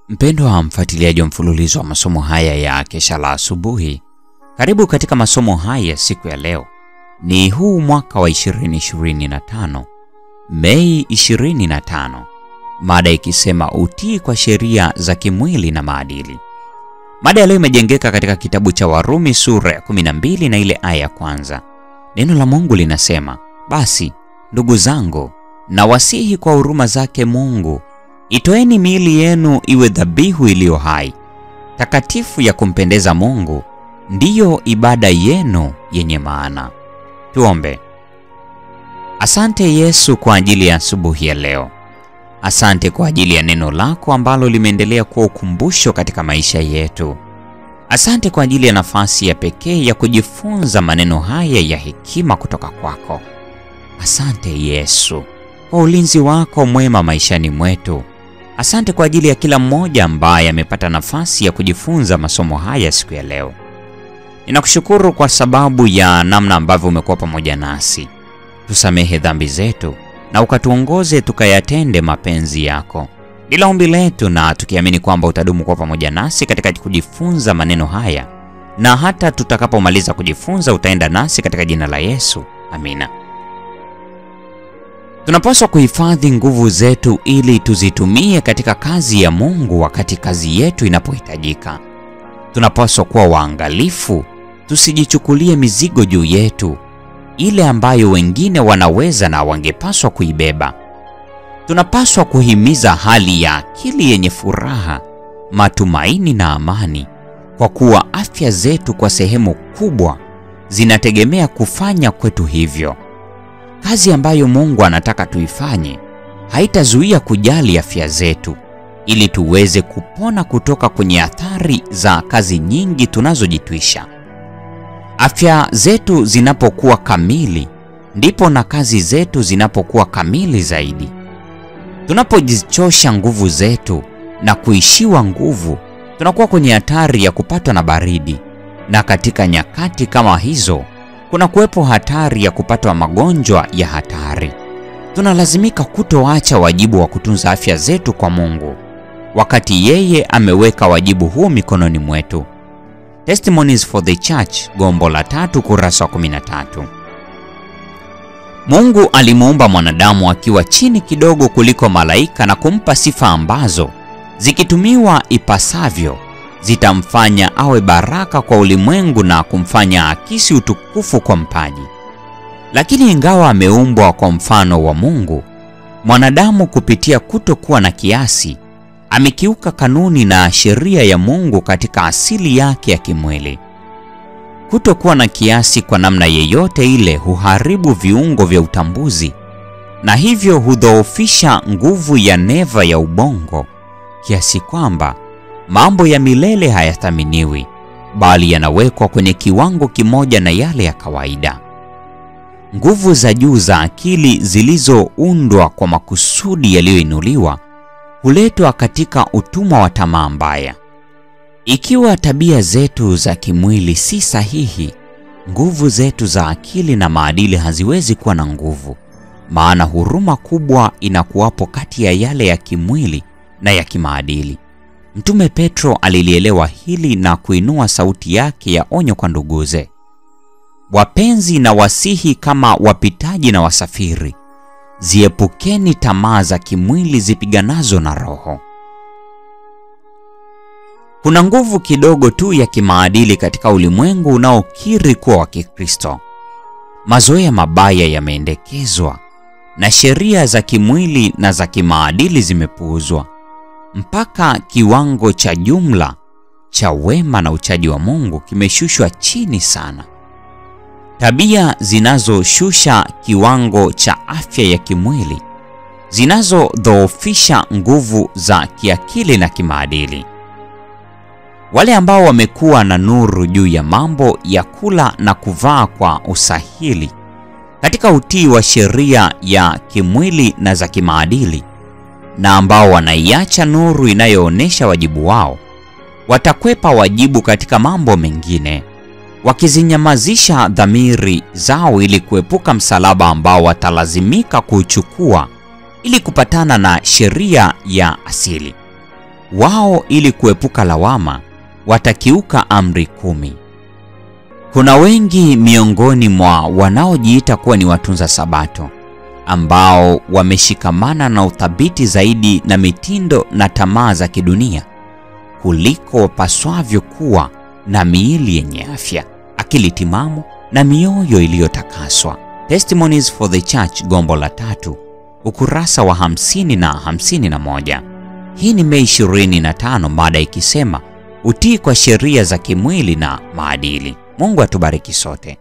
Mpendwa mfuatiliaji wa mfululizo wa masomo haya ya Kesha la Asubuhi, karibu katika masomo haya siku ya leo. Ni huu mwaka wa 2025, Mei 25, mada ikisema utii kwa sheria za kimwili na maadili. Mada ya leo imejengeka katika kitabu cha Warumi sura ya 12 na ile aya ya kwanza. Neno la Mungu linasema, basi ndugu zangu, nawasihi kwa huruma zake Mungu, itoeni miili yenu iwe dhabihu iliyo hai, takatifu ya kumpendeza Mungu, ndiyo ibada yenu yenye maana. Tuombe. Asante Yesu kwa ajili ya asubuhi ya leo. Asante kwa ajili ya neno lako ambalo limeendelea kuwa ukumbusho katika maisha yetu. Asante kwa ajili ya nafasi ya pekee ya kujifunza maneno haya ya hekima kutoka kwako. Asante Yesu kwa ulinzi wako mwema maishani mwetu. Asante kwa ajili ya kila mmoja ambaye amepata nafasi ya kujifunza masomo haya siku ya leo. Ninakushukuru kwa sababu ya namna ambavyo umekuwa pamoja nasi. Tusamehe dhambi zetu na ukatuongoze tukayatende mapenzi yako. Ndilo ombi letu, na tukiamini kwamba utadumu kuwa pamoja nasi katika kujifunza maneno haya, na hata tutakapomaliza kujifunza utaenda nasi katika jina la Yesu. Amina. Tunapaswa kuhifadhi nguvu zetu ili tuzitumie katika kazi ya Mungu wakati kazi yetu inapohitajika. Tunapaswa kuwa waangalifu, tusijichukulie mizigo juu yetu, ile ambayo wengine wanaweza na wangepaswa kuibeba. Tunapaswa kuhimiza hali ya akili yenye furaha, matumaini na amani, kwa kuwa afya zetu kwa sehemu kubwa zinategemea kufanya kwetu hivyo. Kazi ambayo Mungu anataka tuifanye haitazuia kujali afya zetu, ili tuweze kupona kutoka kwenye athari za kazi nyingi tunazojitwisha. Afya zetu zinapokuwa kamili, ndipo na kazi zetu zinapokuwa kamili zaidi. Tunapojichosha nguvu zetu na kuishiwa nguvu, tunakuwa kwenye hatari ya kupatwa na baridi, na katika nyakati kama hizo kuna kuwepo hatari ya kupatwa magonjwa ya hatari. Tunalazimika kutoacha wajibu wa kutunza afya zetu kwa Mungu, wakati yeye ameweka wajibu huo mikononi mwetu. Testimonies for the Church, gombo la 3, kurasa wa 13. Mungu alimuumba mwanadamu akiwa chini kidogo kuliko malaika na kumpa sifa ambazo zikitumiwa ipasavyo zitamfanya awe baraka kwa ulimwengu na kumfanya akisi utukufu kwa mpaji. Lakini ingawa ameumbwa kwa mfano wa Mungu, mwanadamu kupitia kutokuwa na kiasi amekiuka kanuni na sheria ya Mungu katika asili yake ya kimwili. Kutokuwa na kiasi kwa namna yeyote ile huharibu viungo vya utambuzi, na hivyo hudhoofisha nguvu ya neva ya ubongo, kiasi kwamba mambo ya milele hayathaminiwi, bali yanawekwa kwenye kiwango kimoja na yale ya kawaida. Nguvu za juu za akili zilizoundwa kwa makusudi yaliyoinuliwa huletwa katika utumwa wa tamaa mbaya. Ikiwa tabia zetu za kimwili si sahihi, nguvu zetu za akili na maadili haziwezi kuwa na nguvu, maana huruma kubwa inakuwapo kati ya yale ya kimwili na ya kimaadili. Mtume Petro alilielewa hili na kuinua sauti yake ya onyo kwa nduguze. Wapenzi, na wasihi kama wapitaji na wasafiri, ziepukeni tamaa za kimwili zipiganazo na roho. Kuna nguvu kidogo tu ya kimaadili katika ulimwengu unaokiri kuwa wa Kikristo. Mazoea mabaya yameendekezwa na sheria za kimwili na za kimaadili zimepuuzwa, mpaka kiwango cha jumla cha wema na uchaji wa Mungu kimeshushwa chini sana. Tabia zinazoshusha kiwango cha afya ya kimwili, zinazodhoofisha nguvu za kiakili na kimaadili. Wale ambao wamekuwa na nuru juu ya mambo ya kula na kuvaa kwa usahili katika utii wa sheria ya kimwili na za kimaadili, na ambao wanaiacha nuru inayoonesha wajibu wao, watakwepa wajibu katika mambo mengine, wakizinyamazisha dhamiri zao ili kuepuka msalaba ambao watalazimika kuuchukua ili kupatana na sheria ya asili. wao ili kuepuka lawama watakiuka amri 10. Kuna wengi miongoni mwa wanaojiita kuwa ni watunza Sabato ambao wameshikamana na uthabiti zaidi na mitindo na tamaa za kidunia kuliko wapaswavyo kuwa na miili yenye afya, akili timamu na mioyo iliyotakaswa. Testimonies for the Church, gombo la 3, ukurasa wa 50 na 51. Hii ni Mei 25, mada ikisema utii kwa sheria za kimwili na maadili. Mungu atubariki sote.